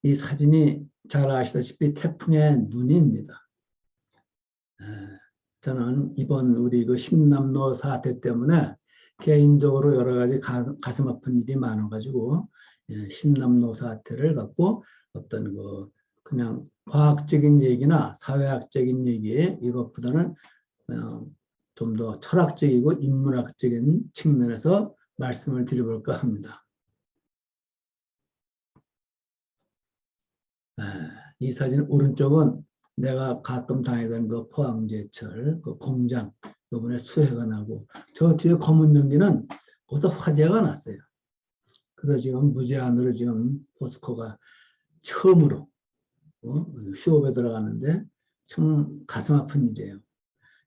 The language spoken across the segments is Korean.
이 사진이 잘 아시다시피 태풍의 눈입니다. 저는 이번 우리 그 신남로 사태 때문에 개인적으로 여러 가지 가슴 아픈 일이 많아가지고 신남로 사태를 갖고 어떤 그 그냥 과학적인 얘기나 사회학적인 얘기 이것보다는 좀 더 철학적이고 인문학적인 측면에서 말씀을 드려볼까 합니다. 이 사진 오른쪽은 내가 가끔 다니던 그 포항제철 그 공장 이번에 수해가 나고 저 뒤에 검은 연기는 거기서 화재가 났어요. 그래서 지금 무제한으로 지금 포스코가 처음으로 휴업에 들어가는데 참 가슴 아픈 일이에요.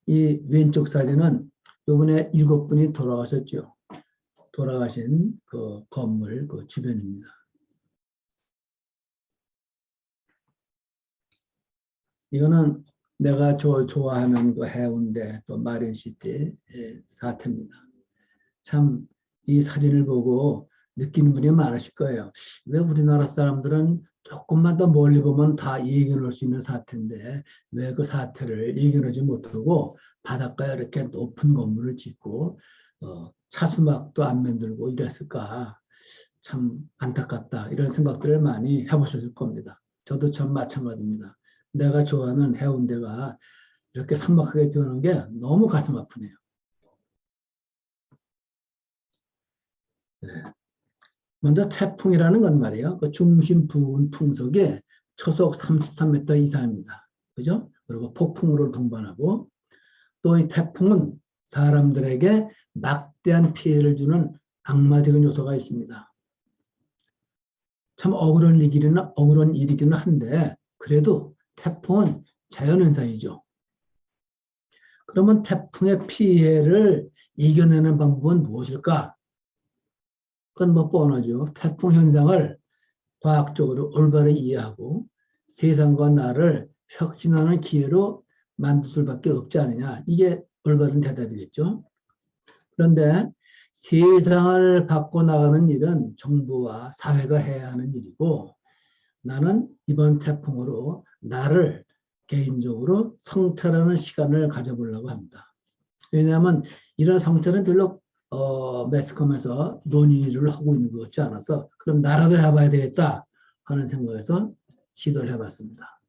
이 왼쪽 사진은 이번에 7분이 돌아가셨죠. 돌아가신 그 건물 그 주변입니다. 이거는 내가 좋아하는 그 해운대 또 마린시티의 사태입니다. 참 이 사진을 보고 느끼는 분이 많으실 거예요. 왜 우리나라 사람들은 조금만 더 멀리 보면 다 이겨낼 수 있는 사태인데 왜 그 사태를 이겨내지 못하고 바닷가에 이렇게 높은 건물을 짓고 차수막도 안 만들고 이랬을까. 참 안타깝다 이런 생각들을 많이 해보셨을 겁니다. 저도 참 마찬가지입니다. 내가 좋아하는 해운대가 이렇게 삭막하게 변한 게 너무 가슴 아프네요. 네. 먼저 태풍이라는 건 말이에요. 그 중심 부근 풍속에 초속 33m 이상입니다. 그죠? 그리고 폭풍우를 동반하고 또 이 태풍은 사람들에게 막대한 피해를 주는 악마적인 요소가 있습니다. 참 억울한 일이기는 한데 그래도 태풍은 자연현상이죠. 그러면 태풍의 피해를 이겨내는 방법은 무엇일까? 그건 뭐 뻔하죠. 태풍 현상을 과학적으로 올바로 이해하고 세상과 나를 혁신하는 기회로 만들 수밖에 없지 않느냐. 이게 올바른 대답이겠죠. 그런데 세상을 바꿔나가는 일은 정부와 사회가 해야 하는 일이고 나는 이번 태풍으로 나를 개인적으로 성찰하는 시간을 가져보려고 합니다. 왜냐하면 이런 성찰은 별로 매스컴에서 논의를 하고 있는 것 같지 않아서 그럼 나라도 해봐야 되겠다 하는 생각에서 시도를 해봤습니다.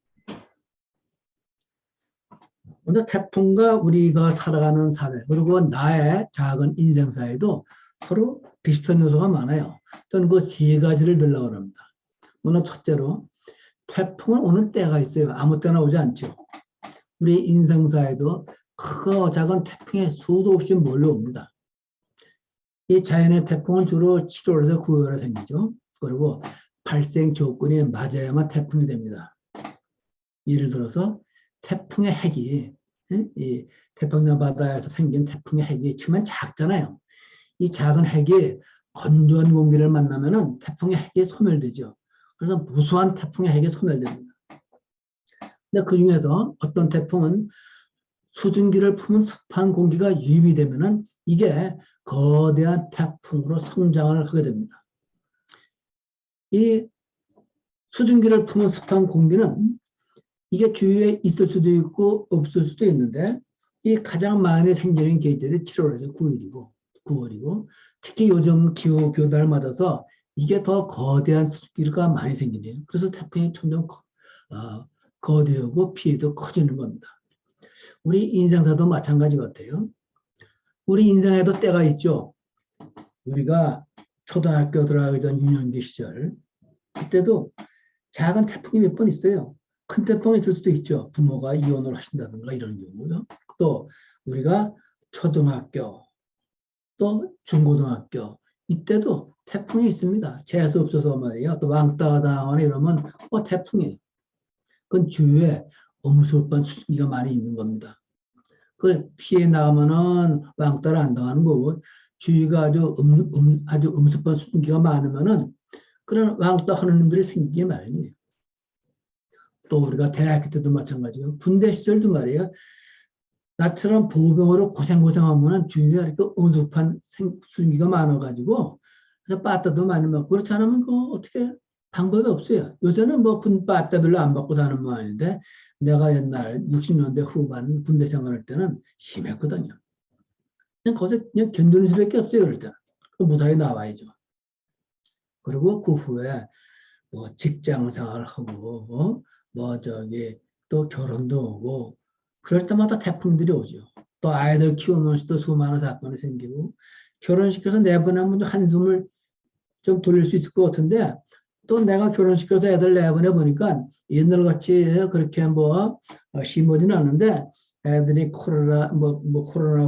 먼저 태풍과 우리가 살아가는 사회 그리고 나의 작은 인생사에도 서로 비슷한 요소가 많아요. 저는 그 세 가지를 들려고 합니다. 먼저 첫째로 태풍은 오는 때가 있어요. 아무 때나 오지 않죠. 우리 인생사에도 크고 작은 태풍이 수도 없이 몰려옵니다. 이 자연의 태풍은 주로 7월에서 9월에 생기죠. 그리고 발생 조건이 맞아야만 태풍이 됩니다. 예를 들어서 태풍의 핵이 이 태평양 바다에서 생긴 태풍의 핵이 처음엔 작잖아요. 이 작은 핵이 건조한 공기를 만나면은 태풍의 핵이 소멸되죠. 그래서 무수한 태풍의 핵이 소멸됩니다. 근데 그 중에서 어떤 태풍은 수증기를 품은 습한 공기가 유입이 되면은 이게 거대한 태풍으로 성장을 하게 됩니다. 이 수증기를 품은 습한 공기는 이게 주위에 있을 수도 있고 없을 수도 있는데 이 가장 많이 생기는 계절이 7월에서 9월이고 특히 요즘 기후 변화를 맞아서 이게 더 거대한 수증기가 많이 생기네요. 그래서 태풍이 점점 거대하고 피해도 커지는 겁니다. 우리 인생사도 마찬가지 같아요. 우리 인생에도 때가 있죠. 우리가 초등학교 들어가기 전 유년기 시절 그때도 작은 태풍이 몇 번 있어요. 큰 태풍이 있을 수도 있죠. 부모가 이혼을 하신다든가 이런 경우요. 또 우리가 초등학교 또 중고등학교 이때도 태풍이 있습니다. 재수 없어서 말이에요. 또 왕따가 당하거나 이러면 태풍이에요. 그건 주위에 엄습한 수증기가 많이 있는 겁니다. 그걸 피해 나가면은 왕따를 안 당하는 거고 주위가 아주 음습한 수증기가 많으면은 그런 왕따 하는 놈들이 생기기 마련이에요. 또 우리가 대학교 때도 마찬가지고 군대 시절도 말이에요. 나처럼 보병으로 고생하면 주위에 이렇게 음습한 수증기가 많아가지고 그래서 빠따도 많이 맞고 그렇지 않으면 그 어떻게 방법이 없어요. 요새는 뭐 군바따 별로 안 받고 사는 모양인데 내가 옛날 60년대 후반 군대 생활할 때는 심했거든요. 그냥 거기서 그냥 견디는 수밖에 없어요. 그럴 때는. 무사히 나와야죠. 그리고 그 후에 뭐 직장 생활하고 뭐 저기 또 결혼도 오고 그럴 때마다 태풍들이 오죠. 또 아이들 키우면서도 수많은 사건이 생기고 결혼시켜서 내보내면 한숨을 좀 돌릴 수 있을 것 같은데 또 내가 결혼시켜서 애들 내보내 보니까 옛날같이 그렇게 뭐 심하지는 않은데 애들이 코로나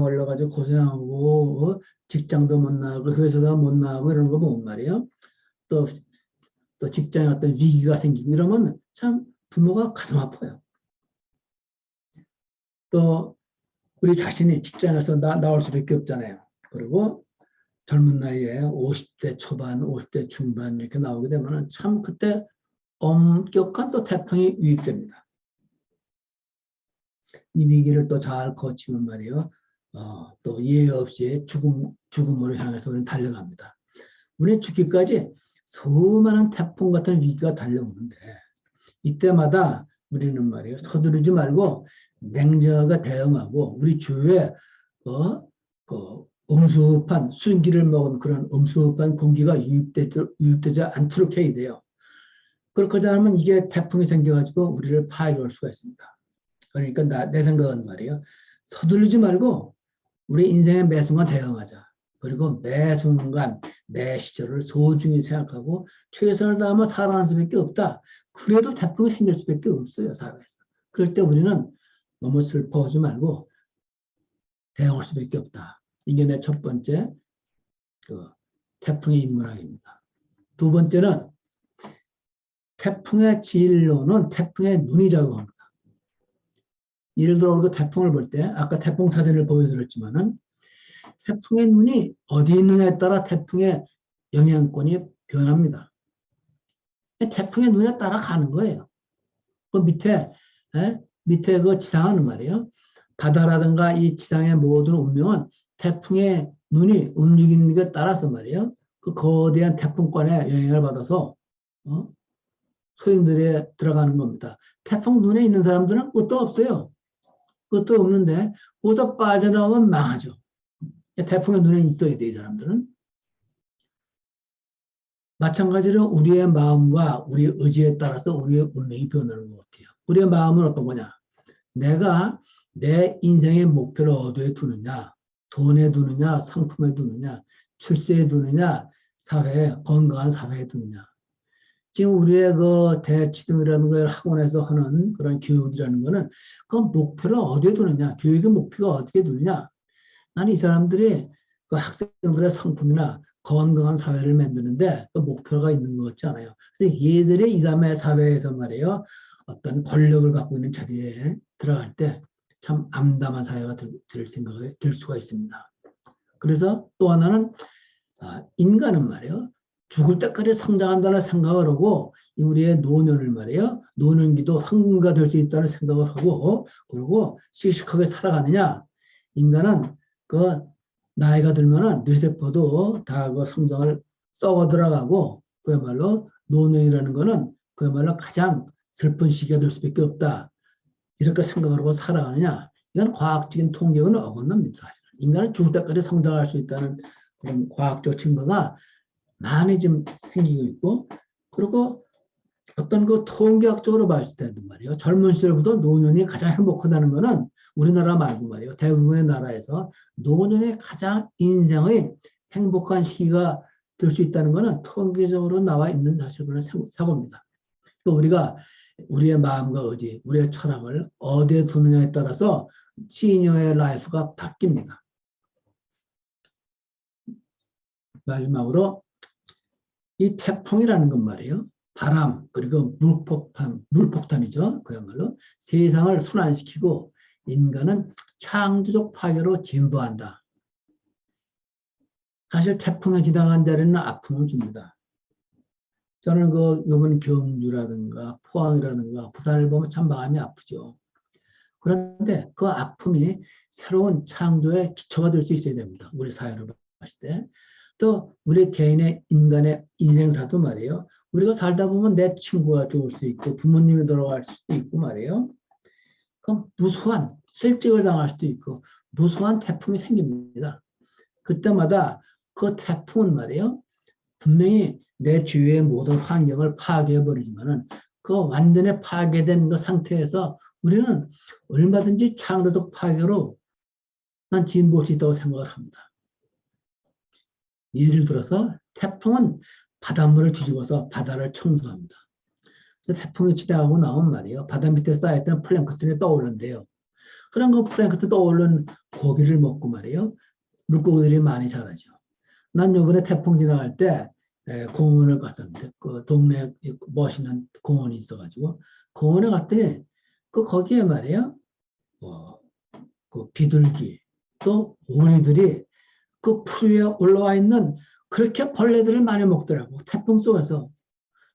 걸려가지고 고생하고 직장도 못 나가고 회사도 못 나가고 이런 거 보면 말이에요. 또, 또 직장에 어떤 위기가 생기고 이러면 참 부모가 가슴 아파요. 또 우리 자신이 직장에서 나올 수밖에 없잖아요. 그리고 젊은 나이에 50대 초반, 50대 중반 이렇게 나오게 되면 참 그때 엄격한 또 태풍이 유입됩니다. 이 위기를 또 잘 거치면 말이에요. 또 예외 없이 죽음으로 향해서 우리는 달려갑니다. 우리 죽기까지 수많은 태풍 같은 위기가 달려오는데 이때마다 우리는 말이에요. 서두르지 말고 냉정하게 대응하고 우리 주위에 그 음습한 수증기를 먹은 그런 음습한 공기가 유입되지 않도록 해야 돼요. 그렇게 하면 이게 태풍이 생겨가지고 우리를 파괴할 수가 있습니다. 그러니까 내 생각은 말이에요. 서두르지 말고 우리 인생의 매 순간 대응하자. 그리고 매 순간 매 시절을 소중히 생각하고 최선을 다하면 살아날 수밖에 없다. 그래도 태풍이 생길 수밖에 없어요. 사회에서. 그럴 때 우리는 너무 슬퍼하지 말고 대응할 수밖에 없다. 이게 내 첫 번째 그 태풍의 인문학입니다. 두 번째는 태풍의 진로는 태풍의 눈이 작용합니다. 예를 들어 우리가 태풍을 볼 때 아까 태풍 사진을 보여드렸지만은 태풍의 눈이 어디 있느냐에 따라 태풍의 영향권이 변합니다. 태풍의 눈에 따라 가는 거예요. 그 밑에 그 지상은 말이에요. 바다라든가 이 지상의 모든 운명은 태풍의 눈이 움직이는 게 따라서 말이에요. 그 거대한 태풍권의 영향을 받아서 소행들에 들어가는 겁니다. 태풍 눈에 있는 사람들은 끝도 없어요. 끝도 없는데 거기서 빠져나오면 망하죠. 태풍의 눈에 있어야 돼, 이 사람들은. 마찬가지로 우리의 마음과 우리의 의지에 따라서 우리의 운명이 변하는 것 같아요. 우리의 마음은 어떤 거냐? 내가 내 인생의 목표를 어디에 두느냐? 돈에 두느냐? 상품에 두느냐? 출세에 두느냐? 건강한 사회에 두느냐? 지금 우리의 그 대치등이라는 걸 학원에서 하는 그런 교육이라는 거는 그 목표를 어디에 두느냐? 교육의 목표가 어디에 두느냐? 나는 이 사람들이 그 학생들의 성품이나 건강한 사회를 만드는데 그 목표가 있는 것 같지 않아요. 그래서 얘들이 이 다음에 사회에서 말이에요. 어떤 권력을 갖고 있는 자리에 들어갈 때 참 암담한 사회가 될 생각이 들 수가 있습니다. 그래서 또 하나는 인간은 말이에요. 죽을 때까지 성장한다는 생각을 하고 우리의 노년을 말이에요. 노년기도 황금가 될 수 있다는 생각을 하고 그리고 씩씩하게 살아가느냐. 인간은 그 나이가 들면은 뇌세포도 다 그 성장을 썩어 들어가고 그야말로 노년이라는 거는 그야말로 가장 슬픈 시기가 될 수밖에 없다. 이렇게 생각을 하고 살아가느냐. 이건 과학적인 통계는 어긋납니다. 사실은. 인간은 죽을 때까지 성장할 수 있다는 그런 과학적 증거가 많이 좀 생기고 있고 그리고 어떤 그 통계학적으로 봤을 때도 말이에요. 젊은 시절부터 노년이 가장 행복하다는 거는 우리나라 말고 말이에요. 대부분의 나라에서 노년이 가장 인생의 행복한 시기가 될 수 있다는 거는 통계적으로 나와 있는 사실은 사고입니다. 우리가 우리의 마음과 의지, 우리의 철학을 어디에 두느냐에 따라서 시니어의 라이프가 바뀝니다. 마지막으로 이 태풍이라는 건 말이에요. 바람 그리고 물폭탄이죠. 그야말로 세상을 순환시키고 인간은 창조적 파괴로 진보한다. 사실 태풍에 지나간 데는 아픔을 줍니다. 저는 이번 경주라든가 포항이라든가 부산을 보면 참 마음이 아프죠. 그런데 그 아픔이 새로운 창조의 기초가 될 수 있어야 됩니다. 우리 사회를 봤을 때. 또 우리 개인의 인간의 인생사도 말이에요. 우리가 살다 보면 내 친구가 좋을 수도 있고 부모님이 돌아갈 수도 있고 말이에요. 그럼 무수한 실직을 당할 수도 있고 무수한 태풍이 생깁니다. 그때마다 그 태풍은 말이에요. 분명히 내 주위의 모든 환경을 파괴해버리지만은 그 완전히 파괴된 그 상태에서 우리는 얼마든지 창조적 파괴로 난 진보할 수 있다고 생각을 합니다. 예를 들어서 태풍은 바닷물을 뒤집어서 바다를 청소합니다. 그래서 태풍이 지나가고 나온 말이에요. 바다 밑에 쌓였던 플랭크톤이 떠오른대요. 그런 그 플랭크톤 떠오른 고기를 먹고 말이에요. 물고기들이 많이 자라죠. 난 요번에 태풍 지나갈 때 공원을 갔었는데 그 동네 멋있는 공원이 있어가지고 공원에 갔더니 그 거기에 말이에요. 그 비둘기 또 오리들이 그 풀 위에 올라와 있는 그렇게 벌레들을 많이 먹더라고. 태풍 속에서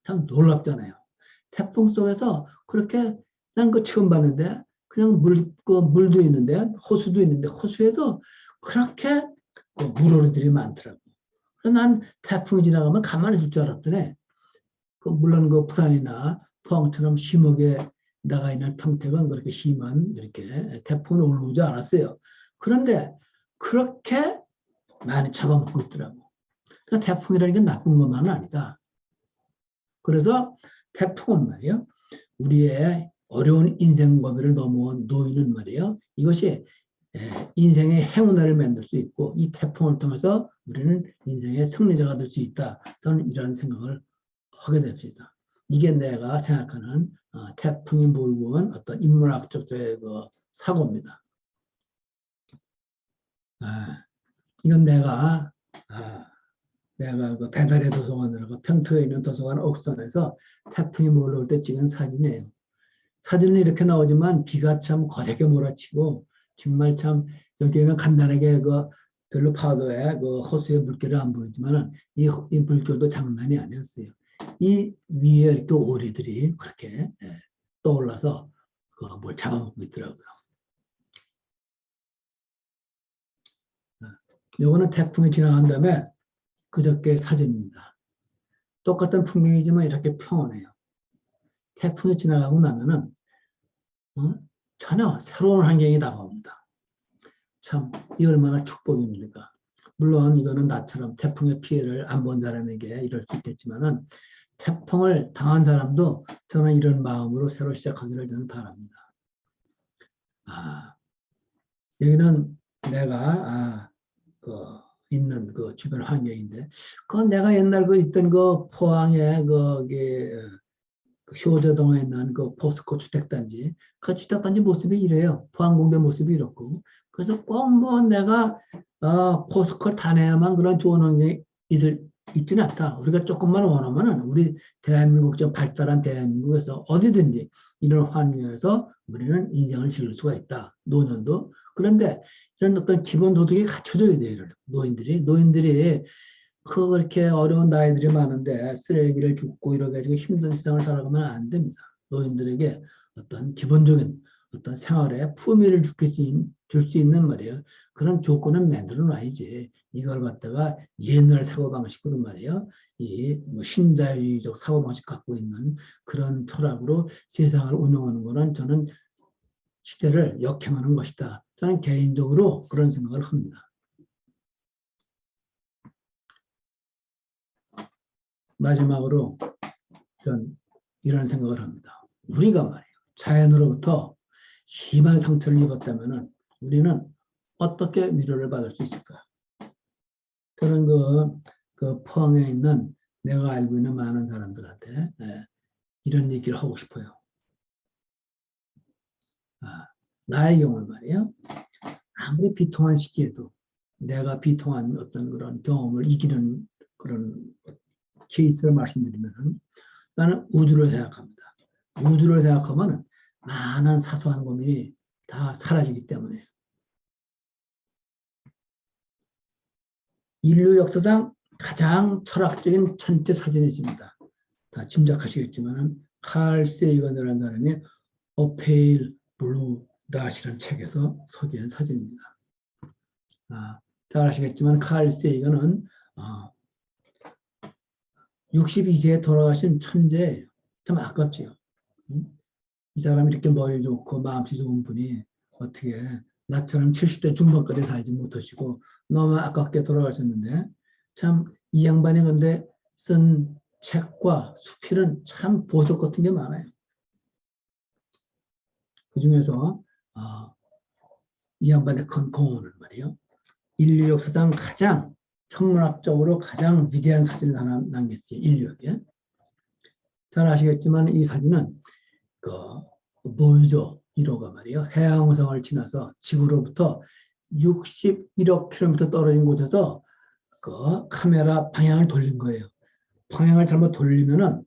참 놀랍잖아요. 태풍 속에서 그렇게 난 그 처음 봤는데 그냥 물도 있는데 호수도 있는데 호수에도 그렇게 그 물오리들이 많더라고. 그래서 난 태풍이 지나가면 가만히 있을 줄 알았더니 그 물론 그 부산이나 포항처럼 심하게 나가 있는 평택은 그렇게 심한 이렇게 태풍은 올라오지 않았어요. 그런데 그렇게 많이 잡아먹고 있더라고. 그러니까 태풍이라는 게 나쁜 것만은 아니다. 그래서 태풍은 말이에요. 우리의 어려운 인생 고비를 넘어온 노인은 말이에요. 이것이 인생의 행운을 만들 수 있고 이 태풍을 통해서 우리는 인생의 승리자가 될 수 있다. 저는 이런 생각을 하게 됩니다. 이게 내가 생각하는 태풍이 몰고 온 어떤 인문학적 그 사고입니다. 이건 내가 그 배달의 도서관으로 평택에 있는 도서관 옥상에서 태풍이 몰려올 때 찍은 사진이에요. 사진은 이렇게 나오지만 비가 참 거세게 몰아치고 정말 참 여기에는 간단하게 그 별로 파도에 그 호수의 물결이 안 보이지만 이 물결도 장난이 아니었어요. 이 위에 이렇게 오리들이 그렇게 떠올라서 뭘 잡아먹고 있더라고요. 이거는 태풍이 지나간 다음에 그저께 사진입니다. 똑같은 풍경이지만 이렇게 평온해요. 태풍이 지나가고 나면은 전혀 새로운 환경이 다가옵니다. 참, 이 얼마나 축복입니까? 물론 이거는 나처럼 태풍의 피해를 안 본 사람에게 이럴 수 있겠지만은 태풍을 당한 사람도 저는 이런 마음으로 새로 시작하기를 저는 바랍니다. 여기는 내가 있는 그 주변 환경인데, 그 내가 옛날 그 있던 그 포항에 그 효저동에 있는 그 포스코 주택단지, 그 주택단지 모습이 이래요. 포항공대 모습이 이렇고. 그래서 꼭 뭐 내가 포스코를 다녀야만 그런 좋은 환경이 있지는 않다. 우리가 조금만 원하면은 우리 대한민국 좀 발달한 대한민국에서 어디든지 이런 환경에서 우리는 인생을 즐길 수가 있다. 노년도. 그런데 이런 어떤 기본 도덕이 갖춰져야 돼요. 노인들이 그렇게 어려운 나이들이 많은데 쓰레기를 줍고 이래가지고 힘든 세상을 살아가면 안 됩니다. 노인들에게 어떤 기본적인 어떤 생활에 품위를 줄 수 있는 말이에요. 그런 조건은 만들어 놔야지. 이걸 갖다가 옛날 사고방식으로 말이에요. 뭐 신자유적 사고방식 갖고 있는 그런 철학으로 세상을 운영하는 거는 저는 시대를 역행하는 것이다. 저는 개인적으로 그런 생각을 합니다. 마지막으로 전 이런 생각을 합니다. 우리가 말이에요. 자연으로부터 심한 상처를 입었다면 우리는 어떻게 위로를 받을 수 있을까? 저는 그 포항에 있는 내가 알고 있는 많은 사람들한테 이런 얘기를 하고 싶어요. 나의 경우는 말이에요. 아무리 비통한 시기에도 내가 비통한 어떤 그런 경험을 이기는 그런 케이스를 말씀드리면 나는 우주를 생각합니다. 우주를 생각하면 많은 사소한 고민이 다 사라지기 때문에 인류 역사상 가장 철학적인 천체 사진이 있습니다. 다 짐작하시겠지만 칼 세이건이라는 사람이 A Pale Blue Dot이라는 책에서 소개한 사진입니다. 잘 아시겠지만 칼 세이건은 62세에 돌아가신 천재예요. 참 아깝지요. 이 사람이 이렇게 머리 좋고 마음씨 좋은 분이 어떻게 나처럼 70대 중반까지 살지 못하시고 너무 아깝게 돌아가셨는데 참 이 양반이 근데 쓴 책과 수필은 참 보석 같은 게 많아요. 그 중에서 이 양반의 큰 공헌을 말이에요. 인류 역사상 가장 천문학적으로 가장 위대한 사진을 하나 남겼어요. 인류에게. 잘 아시겠지만 이 사진은 그 보이저 1호가 말이에요. 해왕성을 지나서 지구로부터 61억 킬로미터 떨어진 곳에서 그 카메라 방향을 돌린 거예요. 방향을 잘못 돌리면은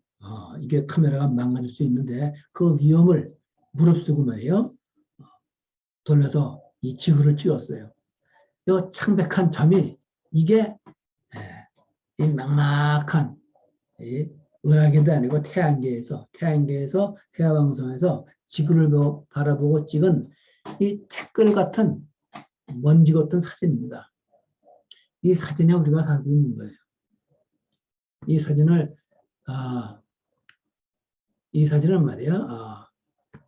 이게 카메라가 망가질 수 있는데 그 위험을 무릅쓰고 말이에요. 돌려서 이 지구를 찍었어요. 이 창백한 점이 이게 이 막막한 이 은하계도 아니고 태양계에서 해왕성에서 지구를 바라보고 찍은 이 댓글 같은 먼지 같은 사진입니다. 이 사진에 우리가 살고 있는 거예요. 이 사진을 말이야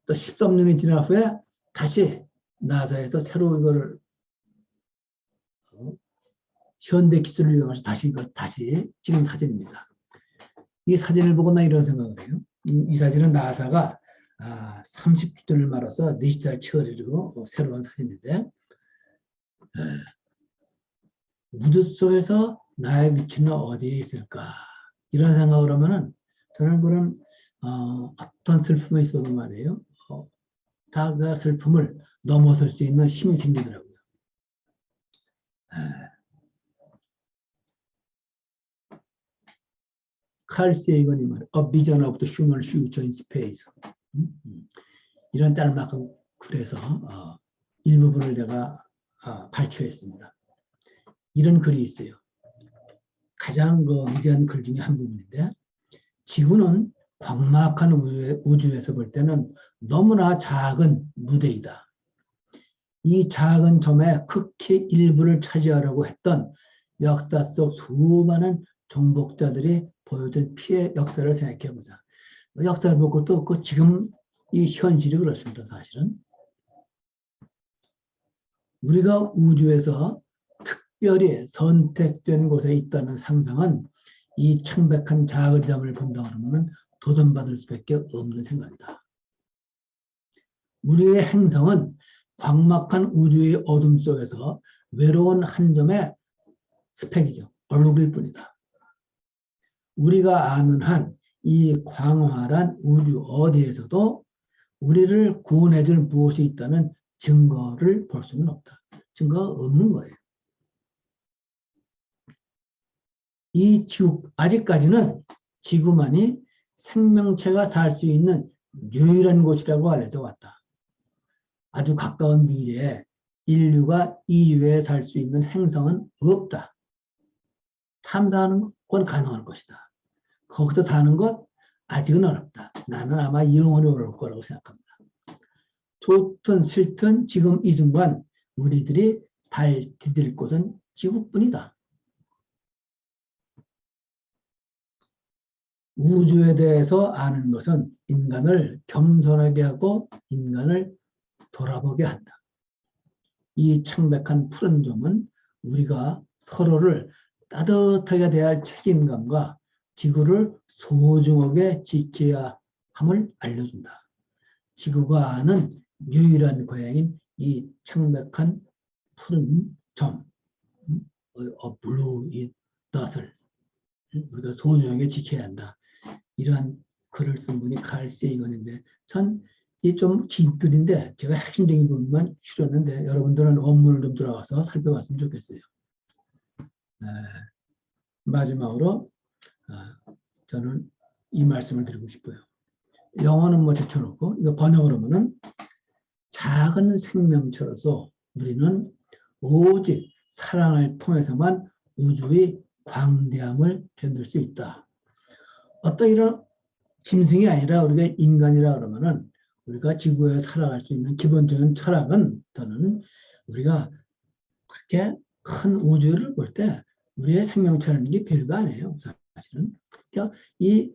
또 13년이 지난 후에 다시 나사에서 새로 이걸 현대 기술을 이용해서 다시 찍은 사진입니다. 이 사진을 보고 나 이런 생각을 해요. 이 사진은 나사가 30주년을 말아서 디지털 처리로 새로운 사진인데 우주 속에서 나의 위치는 어디에 있을까 이런 생각을 하면은 저는 그런 어떤 슬픔이 있어도 말이에요. 다 그 슬픔을 넘어설 수 있는 힘이 생기더라고요. 칼 세이건이 말이에요. A Vision of the Human Future in Space. 이런 짤막한 글에서 일부분을 제가 발췌했습니다. 이런 글이 있어요. 가장 위대한 글 중에 한 부분인데 지구는 광막한 우주에서 볼 때는 너무나 작은 무대이다. 이 작은 점에 극히 일부를 차지하려고 했던 역사 속 수많은 정복자들이 보여준 피해 역사를 생각해보자. 역사를 볼 것도 없고 지금 이 현실이 그렇습니다. 사실은. 우리가 우주에서 특별히 선택된 곳에 있다는 상상은 이 창백한 작은 점을 본다 그러면 도전받을 수밖에 없는 생각이다. 우리의 행성은 광막한 우주의 어둠 속에서 외로운 한 점의 스펙이죠. 얼룩일 뿐이다. 우리가 아는 한 이 광활한 우주 어디에서도 우리를 구원해줄 무엇이 있다는 증거를 볼 수는 없다. 증거가 없는 거예요. 이 지구, 아직까지는 지구만이 생명체가 살 수 있는 유일한 곳이라고 알려져 왔다. 아주 가까운 미래에 인류가 이외에 살 수 있는 행성은 없다. 탐사하는 건 가능할 것이다. 거기서 사는 것 아직은 어렵다. 나는 아마 영원히 어려울 거라고 생각합니다. 좋든 싫든 지금 이 순간 우리들이 발 디딜 곳은 지구뿐이다. 우주에 대해서 아는 것은 인간을 겸손하게 하고 인간을 돌아보게 한다. 이 창백한 푸른 점은 우리가 서로를 따뜻하게 대할 책임감과 지구를 소중하게 지켜야 함을 알려준다. 지구가 아는 유일한 고향인 이 창백한 푸른 점, 블루 이 덫을 우리가 소중하게 지켜야 한다. 이러한 글을 쓴 분이 칼 세이건인데 전 이 좀 긴 글인데 제가 핵심적인 부분만 줄였는데 여러분들은 원문을 좀 들어가서 살펴봤으면 좋겠어요. 마지막으로 저는 이 말씀을 드리고 싶어요. 영어는 뭐 제쳐놓고 이거 번역을 하면은 작은 생명체로서 우리는 오직 사랑을 통해서만 우주의 광대함을 견딜 수 있다. 어떤 이런 짐승이 아니라 우리가 인간이라 그러면은 우리가 지구에 살아갈 수 있는 기본적인 철학은 저는 우리가 그렇게 큰 우주를 볼 때 우리의 생명체라는 게 별거 아니에요. 사실은. 그러니까 이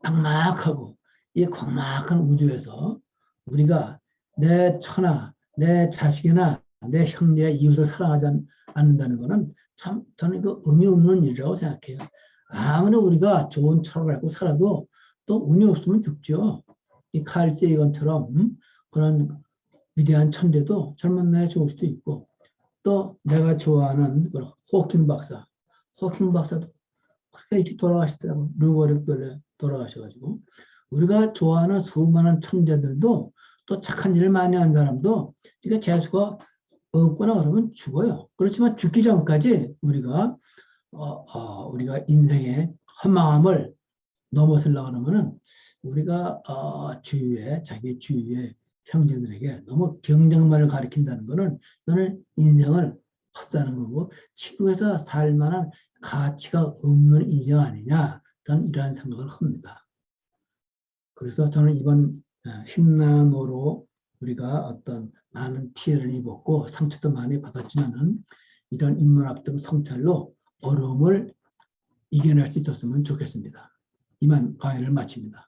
막막하고 이 광막한 우주에서 우리가 내 처나 내 자식이나 내 형제 이웃을 사랑하지 않는다는 것은 참 저는 그 의미 없는 일이라고 생각해요. 아무리 우리가 좋은 철학을 갖고 살아도 또 운이 없으면 죽죠. 이 칼 세이건처럼 그런 위대한 천재도 젊은 나이에 죽을 수도 있고, 또 내가 좋아하는 호킹 박사도 그렇게 일찍 돌아가시더라고. 르버릭별에 돌아가셔가지고. 우리가 좋아하는 수많은 천재들도 또 착한 일을 많이 한 사람도 이게 재수가 없거나 그러면 죽어요. 그렇지만 죽기 전까지 우리가 인생의 허망함을 넘어서려고 하면은 우리가 자기 주위의 형제들에게 너무 경쟁만을 가리킨다는 것은 너는 인생을 헛사는 거고 지구에서 살 만한 가치가 없는 인생 아니냐, 저는 이러한 생각을 합니다. 그래서 저는 이번 흰난로로 우리가 어떤 많은 피해를 입었고 상처도 많이 받았지만은 이런 인문학적 성찰로 어려움을 이겨낼 수 있었으면 좋겠습니다. 이만 강의를 마칩니다.